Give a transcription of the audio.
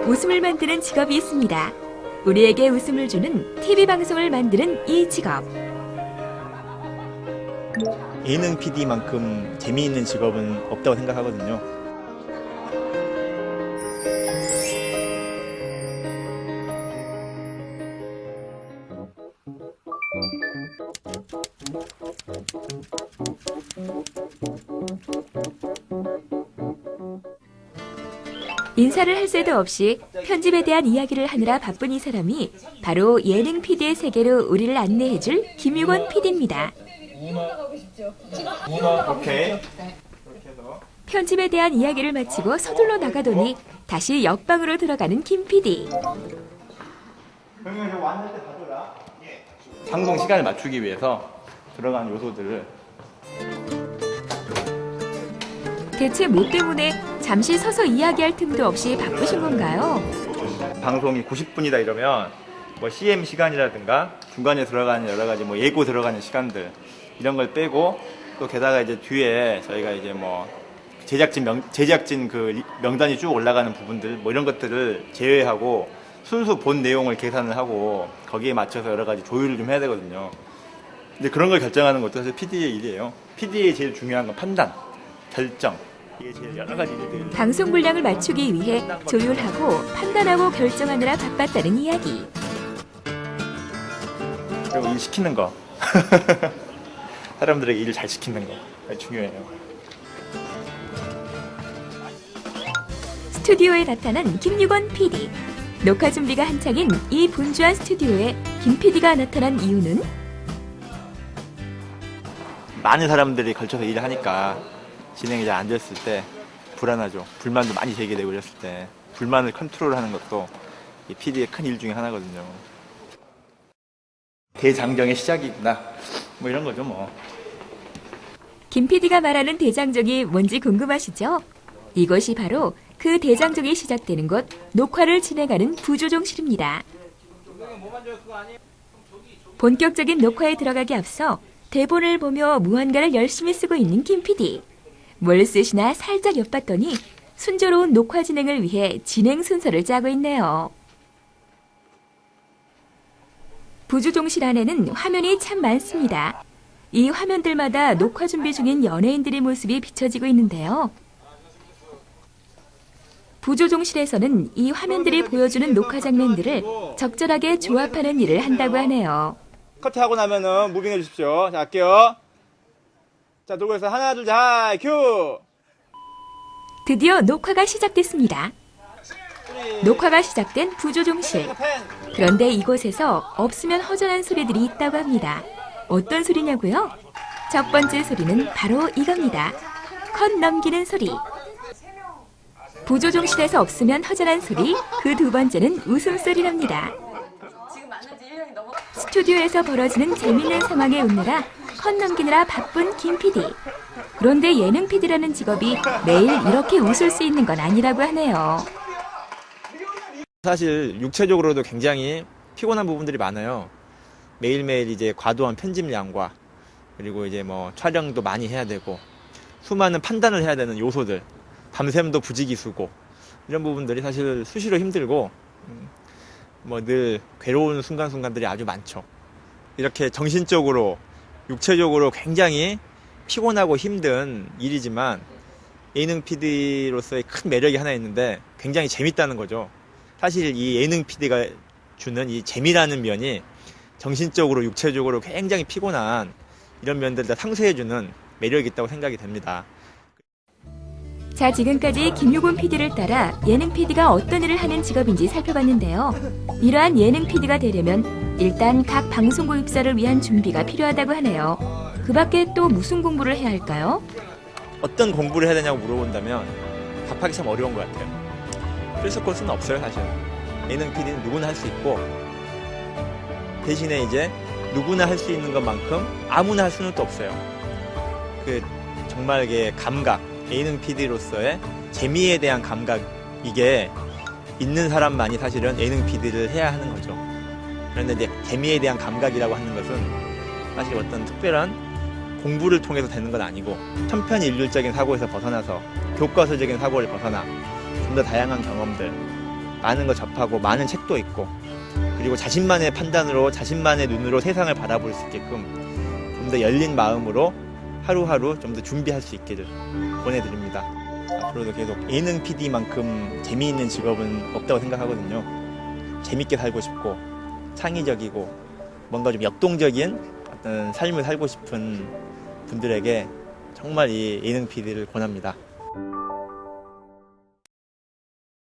웃음을 만드는 직업이 있습니다. 우리에게 웃음을 주는 TV방송을 만드는 이 직업. 예능 PD만큼 재미있는 직업은 없다고 생각하거든요. 인사를 할 새도 없이 편집에 대한 이야기를 하느라 바쁜 이 사람이 바로 예능 PD의 세계로 우리를 안내해줄 김유권 PD입니다. 오케이. 편집에 대한 이야기를 마치고 서둘러 나가더니 다시 옆방으로 들어가는 김 PD. 방송 시간을 맞추기 위해서 들어가는 요소들을. 대체 뭐 때문에 잠시 서서 이야기할 틈도 없이 바쁘신 건가요? 방송이 90분이다 이러면 뭐 CM 시간이라든가 중간에 들어가는 여러 가지 뭐 예고 들어가는 시간들 이런 걸 빼고 또 게다가 이제 뒤에 저희가 이제 뭐 제작진 그 명단이 쭉 올라가는 부분들 뭐 이런 것들을 제외하고 순수 본 내용을 계산을 하고 거기에 맞춰서 여러 가지 조율을 좀 해야 되거든요. 근데 그런 걸 결정하는 것도 사실 PD의 일이에요. PD의 제일 중요한 건 판단, 결정. 이게 제일 여러 가지 일들. 방송 분량을 맞추기 위해 조율하고 판단하고 결정하느라 바빴다는 이야기. 그리고 일 시키는 거. 사람들에게 일을 잘 시키는 거. 중요해요. 스튜디오에 나타난 김유권 PD. 녹화 준비가 한창인 이 분주한 스튜디오에 김 PD가 나타난 이유는? 많은 사람들이 걸쳐서 일을 하니까 진행이 잘 안 됐을 때 불안하죠. 불만도 많이 제기되고 이랬을 때 불만을 컨트롤하는 것도 이 PD의 큰 일 중에 하나거든요. 대장정의 시작이구나. 뭐 이런 거죠 뭐. 김 PD가 말하는 대장정이 뭔지 궁금하시죠? 이것이 바로 그 대장정이 시작되는 곳 녹화를 진행하는 부조종실입니다. 본격적인 녹화에 들어가기 앞서 대본을 보며 무언가를 열심히 쓰고 있는 김 PD. 뭘 쓰시나 살짝 엿봤더니 순조로운 녹화 진행을 위해 진행 순서를 짜고 있네요. 부조종실 안에는 화면이 참 많습니다. 이 화면들마다 녹화 준비 중인 연예인들의 모습이 비춰지고 있는데요. 부조종실에서는 이 화면들이 보여주는 녹화 장면들을 적절하게 조합하는 일을 한다고 하네요. 커트하고 나면은 무빙해 주십시오. 자, 할게요. 자, 돌고해서 하나, 둘, 자, 큐! 드디어 녹화가 시작됐습니다. 녹화가 시작된 부조종실. 그런데 이곳에서 없으면 허전한 소리들이 있다고 합니다. 어떤 소리냐고요? 첫 번째 소리는 바로 이겁니다. 컷 넘기는 소리. 부조종실에서 없으면 허전한 소리, 그 두 번째는 웃음소리랍니다. 스튜디오에서 벌어지는 재밌는 상황에 웃느라 컷 넘기느라 바쁜 김 PD. 그런데 예능 PD라는 직업이 매일 이렇게 웃을 수 있는 건 아니라고 하네요. 사실 육체적으로도 굉장히 피곤한 부분들이 많아요. 매일매일 이제 과도한 편집량과 그리고 이제 뭐 촬영도 많이 해야 되고 수많은 판단을 해야 되는 요소들, 밤샘도 부지기수고 이런 부분들이 사실 수시로 힘들고 뭐 늘 괴로운 순간순간들이 아주 많죠. 이렇게 정신적으로 육체적으로 굉장히 피곤하고 힘든 일이지만 예능 PD로서의 큰 매력이 하나 있는데 굉장히 재밌다는 거죠. 사실 이 예능 PD가 주는 이 재미라는 면이 정신적으로 육체적으로 굉장히 피곤한 이런 면들을 다 상쇄해주는 매력이 있다고 생각이 됩니다. 자, 지금까지 김유권 PD를 따라 예능 PD가 어떤 일을 하는 직업인지 살펴봤는데요. 이러한 예능 PD가 되려면 일단 각 방송국 입사를 위한 준비가 필요하다고 하네요. 그 밖에 또 무슨 공부를 해야 할까요? 어떤 공부를 해야 되냐고 물어본다면 답하기 참 어려운 것 같아요. 필수 코스는 없어요, 사실. 예능 PD는 누구나 할 수 있고 대신에 이제 누구나 할 수 있는 것만큼 아무나 할 수는 또 없어요. 그 정말 이게 감각, 예능 PD로서의 재미에 대한 감각이 이게 있는 사람만이 사실은 예능 PD를 해야 하는 거죠. 그런데 이제 재미에 대한 감각이라고 하는 것은 사실 어떤 특별한 공부를 통해서 되는 건 아니고 천편일률적인 사고에서 벗어나서 교과서적인 사고를 벗어나 좀 더 다양한 경험들, 많은 거 접하고 많은 책도 읽고 그리고 자신만의 판단으로 자신만의 눈으로 세상을 바라볼 수 있게끔 좀 더 열린 마음으로 하루하루 좀 더 준비할 수 있기를 권해드립니다. 앞으로도 계속 예능 PD만큼 재미있는 직업은 없다고 생각하거든요. 재밌게 살고 싶고 창의적이고 뭔가 좀 역동적인 어떤 삶을 살고 싶은 분들에게 정말 이 예능 PD를 권합니다.